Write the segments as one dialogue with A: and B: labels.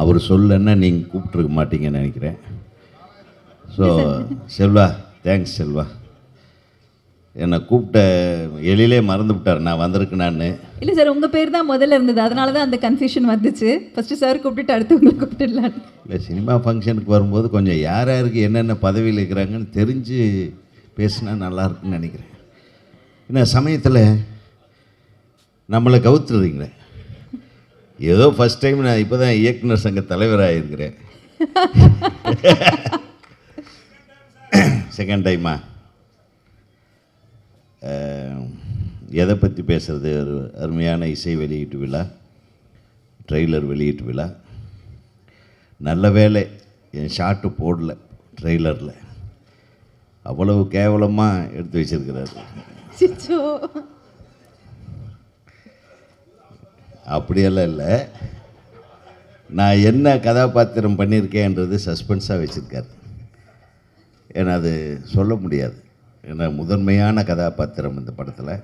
A: அவர் சொல்லன்னா நீங்கள் கூப்பிட்ருக்க மாட்டீங்கன்னு நினைக்கிறேன். So Selva, thanks Selva. என்னை கூப்பிட்ட எழிலே மறந்து விட்டார் நான் வந்திருக்கேனான்னு.
B: இல்லை சார், உங்கள் பேர் தான் முதல்ல இருந்தது, அதனால தான் அந்த கன்ஃபியூஷன் வந்துச்சு. ஃபஸ்ட்டு சார் கூப்பிட்டுட்டு அடுத்து உங்களை கூப்பிட்டுடலான்னு.
A: இல்லை, சினிமா ஃபங்க்ஷனுக்கு வரும்போது கொஞ்சம் யார் யாருக்கு என்னென்ன பதவியில் இருக்கிறாங்கன்னு தெரிஞ்சு பேசினா நல்லாயிருக்குன்னு நினைக்கிறேன். ஏன்னா சமயத்தில் நம்மளை கவுத்துறீங்களே. ஏதோ ஃபஸ்ட் டைம் நான் இப்போ தான் இயக்குனர் சங்க தலைவராக இருக்கிறேன். செகண்ட் டைமா எதை பற்றி பேசுகிறது? ஒரு அருமையான இசை வெளியீட்டு விழா, ட்ரெய்லர் வெளியீட்டு விழா. நல்ல வேலை என் ஷார்ட்டு போடல ட்ரெய்லரில். அவ்வளவு கேவலமாக எடுத்து வச்சிருக்கிறாரு. அப்படியெல்லாம் இல்லை, நான் என்ன கதாபாத்திரம் பண்ணியிருக்கேன்றது சஸ்பென்ஸாக வச்சுருக்காரு. ஏன்னா அது சொல்ல முடியாது. ஏன்னா முதன்மையான கதாபாத்திரம் இந்த படத்தில்,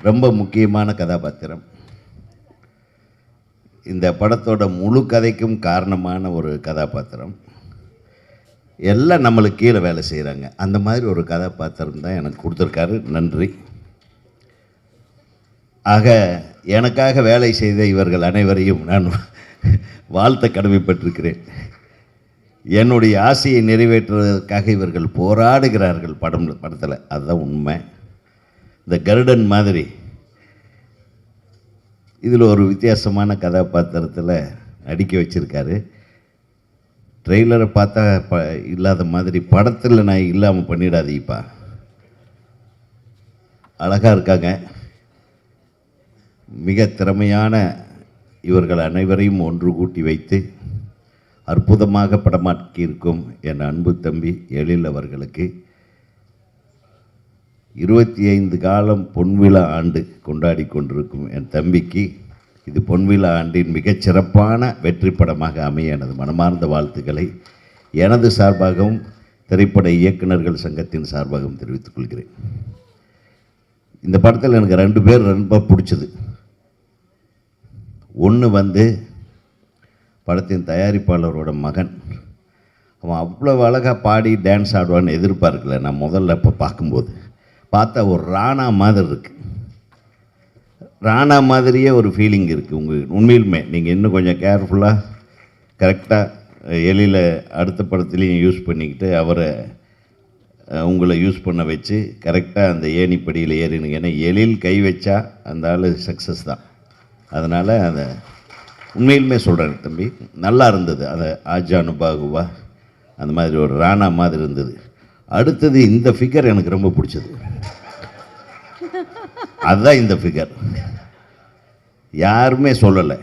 A: ரொம்ப முக்கியமான கதாபாத்திரம். இந்த படத்தோட முழு கதைக்கும் காரணமான ஒரு கதாபாத்திரம். எல்லாம் நம்மளுக்கு கீழே வேலை செய்கிறாங்க, அந்த மாதிரி ஒரு கதாபாத்திரம் தான் எனக்கு கொடுத்துருக்காரு. நன்றி. ஆக எனக்காக வேலை செய்த இவர்கள் அனைவரையும் நான் வாழ்த்த கடமைப்பட்டிருக்கிறேன். என்னுடைய ஆசையை நிறைவேற்றுவதற்காக இவர்கள் போராடுகிறார்கள் படத்தில். அதுதான் உண்மை. இந்த கருடன் மாதிரி இதில் ஒரு வித்தியாசமான கதாபாத்திரத்தில் நடிக்க வச்சுருக்காரு. ட்ரெய்லரை பார்த்தா இல்லாத மாதிரி படத்தில் நான் இல்லாமல் பண்ணிடாதீப்பா. அழகாக இருக்காங்க. மிக திறமையான இவர்கள் அனைவரையும் ஒன்று கூட்டி வைத்து அற்புதமாக படமாக்கியிருக்கும் என் அன்பு தம்பி எழில் அவர்களுக்கு 25 காலம் பொன்விழா ஆண்டு கொண்டாடி கொண்டிருக்கும் என் தம்பிக்கு இது பொன்விழா ஆண்டின் மிகச்சிறப்பான வெற்றி படமாக அமைய எனது மனமார்ந்த வாழ்த்துக்களை எனது சார்பாகவும் திரைப்பட இயக்குநர்கள் சங்கத்தின் சார்பாகவும் தெரிவித்துக் கொள்கிறேன். இந்த படத்தில் எனக்கு 2 பேர் ரொம்ப பிடிச்சது. ஒன்று படத்தின் தயாரிப்பாளரோட மகன். அவன் அவ்வளோ அழகாக பாடி டான்ஸ் ஆடுவான்னு எதிர்பார்க்கல. நான் முதல்ல இப்போ பார்க்கும்போது பார்த்தா ஒரு ராணா மாதிரி இருக்குது. ராணா மாதிரியே ஒரு ஃபீலிங் இருக்குது உண்மையிலுமே. நீங்கள் இன்னும் கொஞ்சம் கேர்ஃபுல்லாக கரெக்டாக எழில அடுத்த படத்துலேயும் யூஸ் பண்ணிக்கிட்டு அவரை உங்களை யூஸ் பண்ண வச்சு கரெக்டாக அந்த ஏணிப்படியில் ஏறினுங்க. ஏன்னா எழில் கை வச்சா அந்த ஆள் சக்ஸஸ் தான். அதனால் அதை உண்மையிலுமே சொல்கிறேன் தம்பி, நல்லா இருந்தது. அதை ஆஜானுபாகுவா அந்த மாதிரி ஒரு ராணா மாதிரி இருந்தது. அடுத்தது இந்த ஃபிகர் எனக்கு ரொம்ப பிடிச்சது. அதுதான் இந்த ஃபிகர். யாருமே சொல்லலை.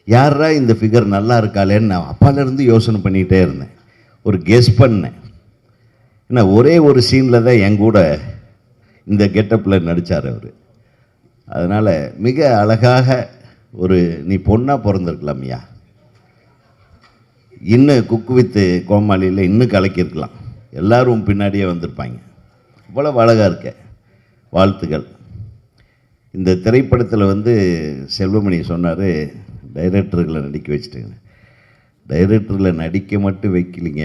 A: யாரா இந்த ஃபிகர் நல்லா இருக்காளேன்னு நான் அப்பாலேருந்து யோசனை பண்ணிகிட்டே இருந்தேன். ஒரு கெஸ் பண்ணேன். ஏன்னா ஒரே ஒரு சீனில் தான் என் கூட இந்த கெட்டப்பில் நடித்தார் அவர். அதனால் மிக அழகாக ஒரு நீ பொண்ணாக பிறந்திருக்கலாம்யா, இன்னும் குக்கு வித்து கோமாளியில் இன்னும் கலக்கியிருக்கலாம், எல்லோரும் பின்னாடியே வந்திருப்பாங்க. இவ்வளவு அழகாக இருக்க. வாழ்த்துக்கள். இந்த திரைப்படத்தில் செல்வமணி சொன்னார் டைரக்டர்களை நடிக்க வச்சுட்டுங்க. டைரக்டரில் நடிக்க மட்டும் வைக்கலிங்க,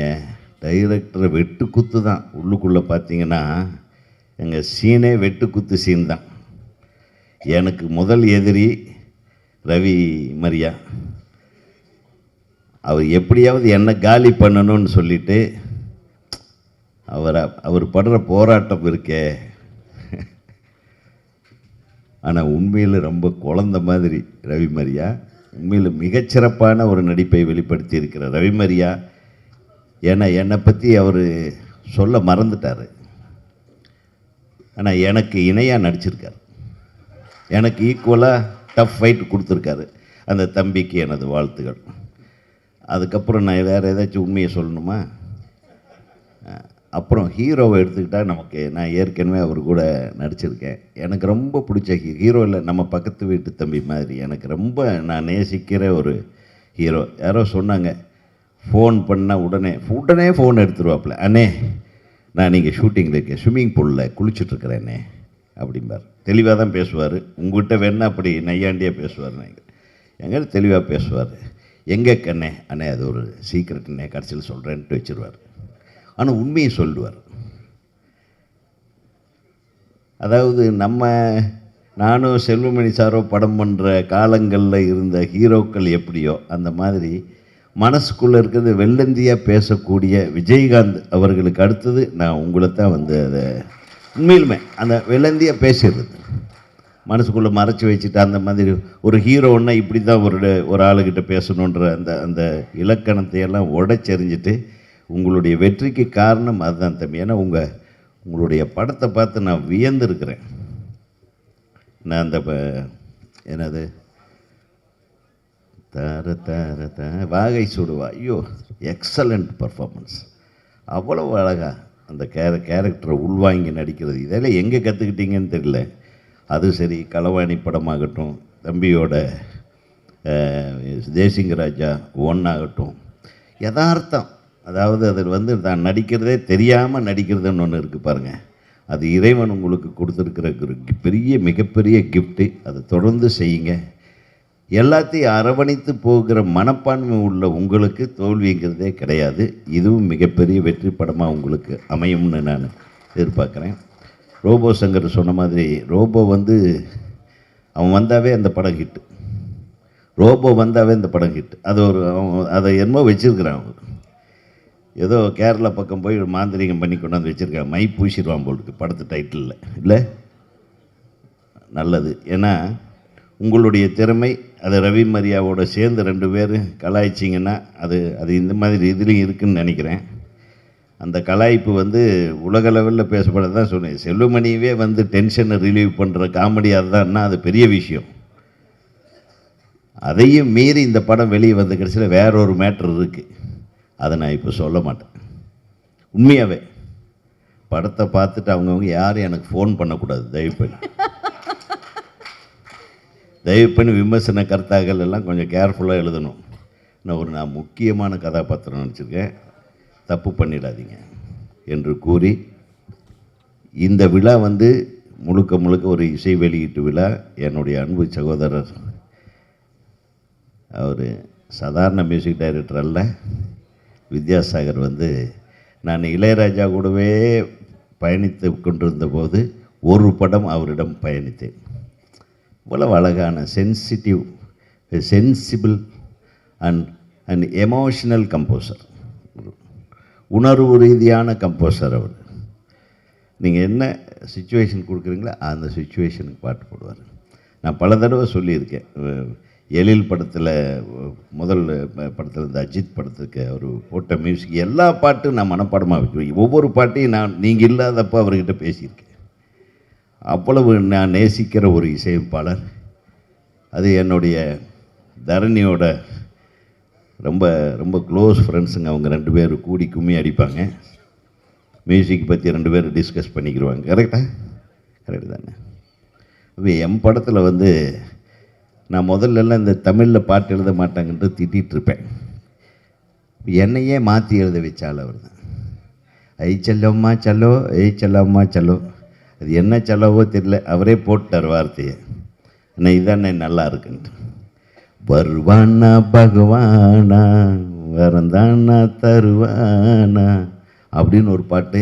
A: டைரக்டரை வெட்டு குத்து தான். உள்ளுக்குள்ளே பார்த்தீங்கன்னா எங்கள் சீனே வெட்டு குத்து சீன் தான். எனக்கு முதல் எதிரி ரவி மரியா. அவர் எப்படியாவது என்ன காலி பண்ணணும்னு சொல்லிட்டு அவர் படுற போராட்டம் இருக்கே. ஆனால் உண்மையில் ரொம்ப குழந்த மாதிரி ரவி மரியா. உண்மையில் மிகச்சிறப்பான ஒரு நடிப்பை வெளிப்படுத்தி இருக்கிற ரவி மரியா. ஏன்னா என்னை பற்றி அவர் சொல்ல மறந்துட்டார். ஆனால் எனக்கு இணையாக நடிச்சிருக்கார். எனக்கு ஈக்குவலாக டஃப் ஃபைட் கொடுத்துருக்காரு. அந்த தம்பிக்கு எனது வாழ்த்துக்கள். அதுக்கப்புறம் நான் வேறு ஏதாச்சும் உண்மையை சொல்லணுமா? அப்புறம் ஹீரோவை எடுத்துக்கிட்டால் நமக்கு, நான் ஏற்கனவே அவர் கூட நடிச்சிருக்கேன். எனக்கு ரொம்ப பிடிச்ச ஹீரோவில் நம்ம பக்கத்து வீட்டு தம்பி மாதிரி எனக்கு ரொம்ப நான் நேசிக்கிற ஒரு ஹீரோ. யாரோ சொன்னாங்க ஃபோன் பண்ணால் உடனே ஃபோன் எடுத்துருவாப்புல. அண்ணே நான் நீங்கள் ஷூட்டிங்கில் இருக்கேன், ஸ்விம்மிங் பூலில் குளிச்சுட்ருக்கிறேன்னே அப்படிம்பார். தெளிவாக தான் பேசுவார். உங்கள்கிட்ட வேணா அப்படி நையாண்டியாக பேசுவார். நீங்கள் எங்கிட்ட தெளிவாக பேசுவார். எங்கே கண்ணே அண்ணே அது ஒரு சீக்ரெட்ண்ணே கடைசியில் சொல்கிறேன்ட்டு வச்சுருவார். ஆனால் உண்மையை சொல்லுவார். அதாவது நானும் செல்வமணி சாரோ படம் பண்ணுற காலங்களில் இருந்த ஹீரோக்கள் எப்படியோ அந்த மாதிரி மனசுக்குள்ளே இருக்கிறது வெள்ளந்தியாக பேசக்கூடிய விஜயகாந்த் அவர்களுக்கு அடுத்தது நான் உங்களை தான் வந்து அதை உண்மையிலுமே அந்த வெள்ளந்தியாக பேசிடுறது மனசுக்குள்ளே மறைச்சி வச்சுட்டு அந்த மாதிரி ஒரு ஹீரோன்னா இப்படி தான் ஒரு ஆளுக்கிட்ட பேசணுன்ற அந்த இலக்கணத்தையெல்லாம் உடைச்செறிஞ்சிட்டு உங்களுடைய வெற்றிக்கு காரணம் அதுதான் தம்பி. ஏன்னா உங்களுடைய படத்தை பார்த்து நான் வியந்திருக்கிறேன். நான் அந்த என்னது வாகை சுடுவா, ஐயோ எக்ஸலண்ட் பர்ஃபார்மன்ஸ். அவ்வளவு அழகாக அந்த கேரக்டரை உள்வாங்கி நடிக்கிறது. இதெல்லாம் எங்கே கற்றுக்கிட்டீங்கன்னு தெரியல. அது சரி, களவாணி படமாகட்டும், தம்பியோட தேசிங்கராஜா ஒன்றாகட்டும், யதார்த்தம். அதாவது அதில் வந்து தான் நடிக்கிறதே தெரியாமல் நடிக்கிறதுன்னு ஒன்று இருக்குது பாருங்கள். அது இறைவன் உங்களுக்கு கொடுத்துருக்கிற ஒரு மிகப்பெரிய கிஃப்ட்டு. அதை தொடர்ந்து செய்யுங்க. எல்லாத்தையும் அரவணைத்து போகிற மனப்பான்மை உள்ள உங்களுக்கு தோல்விங்கிறதே கிடையாது. இதுவும் மிகப்பெரிய வெற்றி படமாக உங்களுக்கு அமையும்னு நான் எதிர்பார்க்குறேன். ரோபோ சங்கர் சொன்ன மாதிரி ரோபோ வந்து அவன் வந்தாவே அந்த படம் ஹிட்டு. ரோபோ வந்தாவே இந்த படம் ஹிட்டு. அதை என்னமோ வச்சுருக்கிறான். அவங்க ஏதோ கேரளா பக்கம் போய் மாந்திரிகம் பண்ணி கொண்டாந்து வச்சுருக்காங்க. மை பூசிடுவான் போலுக்கு படத்து டைட்டிலில். இல்லை, நல்லது. ஏன்னா உங்களுடைய திறமை அது ரவி மரியாவோட சேர்ந்து 2 பேர் கலாய்ச்சிங்கன்னா அது இந்த மாதிரி இதுலேயும் இருக்குதுன்னு நினைக்கிறேன். அந்த கலாய்ப்பு வந்து உலக லெவலில் பேசப்பட தான் சொன்னேன். செல்வமணியவே வந்து டென்ஷனை ரிலீவ் பண்ணுற காமெடியாக தான்னா அது பெரிய விஷயம். அதையும் மீறி இந்த படம் வெளியே வந்த கடைசியில் வேற ஒரு மேட்ரு இருக்குது. அதை நான் இப்போ சொல்ல மாட்டேன். உண்மையாகவே படத்தை பார்த்துட்டு அவங்கவுங்க யாரும் எனக்கு ஃபோன் பண்ணக்கூடாது. தயவு பண்ணி விமர்சன கருத்தாக்கள் எல்லாம் கொஞ்சம் கேர்ஃபுல்லாக எழுதணும். நான் முக்கியமான கதாபாத்திரம் நினச்சிருக்கேன், தப்பு பண்ணிடாதீங்க என்று கூறி, இந்த விழா வந்து முழுக்க ஒரு இசை வெளியீட்டு விழா. என்னுடைய அன்பு சகோதரர், அவர் சாதாரண மியூசிக் டைரக்டர் அல்ல, வித்யாசாகர் வந்து நான் இளையராஜா கூடவே பயணித்து கொண்டிருந்த போது ஒரு படம் அவரிடம் பயணித்தேன். இவ்வளவு அழகான சென்சிபிள் அண்ட் எமோஷனல் கம்போசர், உணர்வு ரீதியான கம்போசர் அவர். நீங்கள் என்ன சுச்சுவேஷன் கொடுக்குறீங்களோ அந்த சுச்சுவேஷனுக்கு பாட்டு போடுவார். நான் பல தடவை சொல்லியிருக்கேன். எழில் படத்தில் முதல் படத்தில் இருந்த அஜித் படத்துக்கு அவர் போட்ட மியூசிக் எல்லா பாட்டும் நான் மனப்பாடமாக வைக்கிறேன். ஒவ்வொரு பாட்டையும் நீங்கள் இல்லாதப்போ அவர்கிட்ட பேசியிருக்கேன். அவ்வளவு நான் நேசிக்கிற ஒரு இசையமைப்பாளர். அது என்னுடைய தரணியோட ரொம்ப க்ளோஸ் ஃப்ரெண்ட்ஸுங்க. அவங்க 2 பேரும் கூடி கும்மி அடிப்பாங்க. மியூசிக் பற்றி 2 பேரும் டிஸ்கஸ் பண்ணிக்கிடுவாங்க. கரெக்டு தானே? இப்போ என் படத்தில் வந்து நான் முதல்லலாம் இந்த தமிழில் பாட்டு எழுத மாட்டாங்கன்ட்டு திட்டிகிட்ருப்பேன். என்னையே மாற்றி எழுத வச்சால் அவர் தான். ஐ செல்லம்மா செல்லோ, செல்லம்மா செல்லோ, அது என்ன செல்லவோ தெரியல, அவரே போட்டார் வார்த்தையை. ஆனால் இதானே நல்லா இருக்குன்ட்டு. வருவானா பகவானா வரந்தானா தருவானா அப்படின்னு ஒரு பாட்டு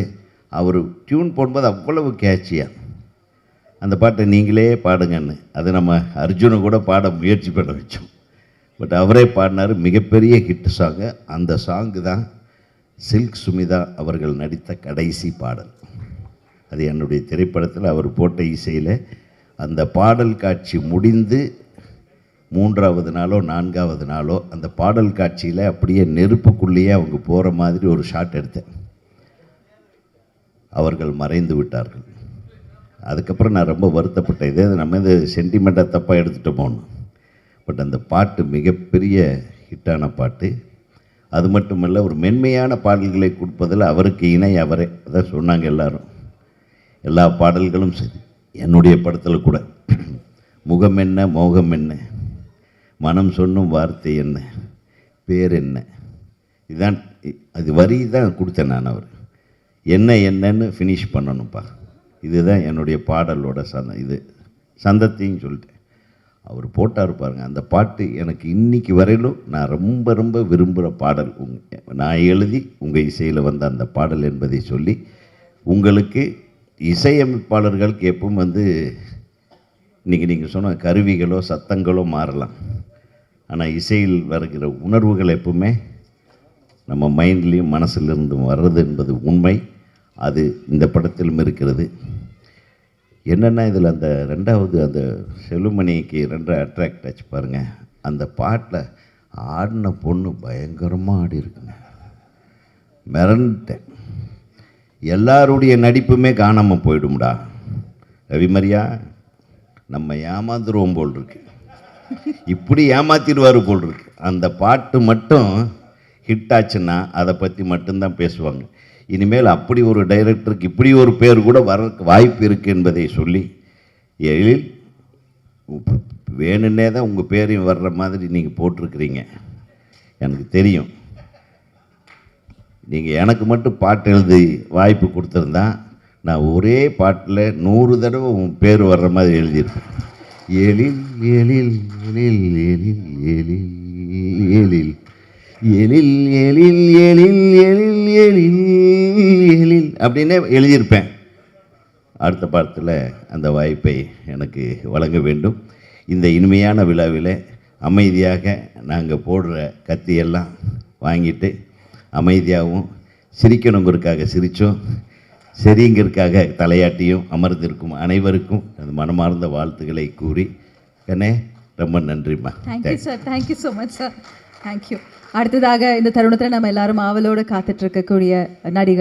A: அவர் டியூன் போடும்போது அவ்வளவு கேட்சியாக அந்த பாட்டை நீங்களே பாடுங்கன்னு அது நம்ம அர்ஜுனை கூட பாட முயற்சி பண்ண வச்சோம். பட் அவரே பாடினார். மிகப்பெரிய ஹிட் சாங்கு. அந்த சாங்கு தான் சில்க் சுமிதா அவர்கள் நடித்த கடைசி பாடல். அது என்னுடைய திரைப்படத்தில் அவர் போட்ட இசையில் அந்த பாடல் காட்சி முடிந்து 3வது நாளோ 4வது நாளோ அந்த பாடல் காட்சியில் அப்படியே நெருப்புக்குள்ளேயே அவங்க போகிற மாதிரி ஒரு ஷாட் எடுத்தேன். அவர்கள் மறைந்து விட்டார்கள். அதுக்கப்புறம் நான் ரொம்ப வருத்தப்பட்டேன். இதே நம்ம இந்த சென்டிமெண்ட்டாக தப்பாக எடுத்துகிட்டு போகணும். பட் அந்த பாட்டு மிகப்பெரிய ஹிட்டான பாட்டு. அது மட்டுமல்ல, ஒரு மென்மையான பாடல்களை கொடுப்பதில் அவருக்கு இணை அவரே. அதான் சொன்னாங்க எல்லாரும். எல்லா பாடல்களும் சரி, என்னுடைய படத்தில் கூட முகம் என்ன மோகம் என்ன, மனம் சொன்னும் வார்த்தை என்ன, பேர் என்ன, இதுதான் அது வரி தான் கொடுத்தேன் நான். அவர் என்னன்னு ஃபினிஷ் பண்ணணும்ப்பா, இதுதான் என்னுடைய பாடலோட சந்தத்தையும் சொல்லிட்டேன். அவர் போட்டார் பாருங்க அந்த பாட்டு எனக்கு இன்னைக்கு வரையிலும் நான் ரொம்ப ரொம்ப விரும்புகிற பாடல். நான் எழுதி உங்கள் இசையில் வந்த அந்த பாடல் என்பதை சொல்லி உங்களுக்கு இசையமைப்பாளர்களுக்கு எப்பவும் இன்றைக்கி நீங்கள் சொன்ன கருவிகளோ சத்தங்களோ மாறலாம், ஆனால் இசையில் வருகிற உணர்வுகள் எப்பவுமே நம்ம மைண்ட்லேயும் மனசிலிருந்தும் வர்றது என்பது உண்மை. அது இந்த படத்திலும் இருக்கிறது. என்னென்னா இதில் அந்த ரெண்டாவது அந்த செல்லுமணிக்கு ரெண்டு அட்ராக்ட் ஆச்சு பாருங்கள். அந்த பாட்டில் ஆடின பொண்ணு பயங்கரமாக ஆடி இருக்குங்க. மிரண்டேன். எல்லாருடைய நடிப்புமே காணாமல் போயிடும்டா ரவிமரியா, நம்ம ஏமாந்துருவோம் போல் இருக்கு, இப்படி ஏமாத்திடுவார் போல் இருக்கு. அந்த பாட்டு மட்டும் ஹிட் ஆச்சுன்னா அதை பற்றி மட்டும்தான் பேசுவாங்க. இனிமேல் அப்படி ஒரு டைரக்டருக்கு இப்படி ஒரு பேர் கூட வர வாய்ப்பு இருக்குது என்பதை சொல்லி எழில் வேணுன்னே தான் உங்கள் பேரையும் வர்ற மாதிரி நீங்கள் போட்டிருக்கிறீங்க. எனக்கு தெரியும். நீங்கள் எனக்கு மட்டும் பாட்டு எழுதி வாய்ப்பு கொடுத்துருந்தா நான் ஒரே பாட்டில் 100 தடவை உன் பேர் வர்ற மாதிரி எழுதியிருப்பேன். எழில் எழில் எழில் எழில் எழில் எழில் எழில் எழில் எழில் எழில் எழில் எழில் அப்படின்னே எழுதியிருப்பேன். அடுத்த பாடத்தில் அந்த வாய்ப்பை எனக்கு வழங்க வேண்டும். இந்த இனிமையான விழாவில் அமைதியாக நாங்கள் போடுற கத்தியெல்லாம் வாங்கிட்டு அமைதியாகவும் சிரிக்கணுங்கிறதுக்காக சிரித்தோம், சரிங்கிறதுக்காக தலையாட்டியும் அமர்ந்திருக்கும் அனைவருக்கும் அந்த மனமார்ந்த வாழ்த்துக்களை கூறி கண்ணே ரொம்ப நன்றிம்மா.
B: Thank you sir, thank you so much sir, thank you. அடுத்ததாக இந்த தருணத்தில் நம்ம எல்லாரும் ஆவலோடு காத்துட்ருக்கக்கூடிய நடிகர்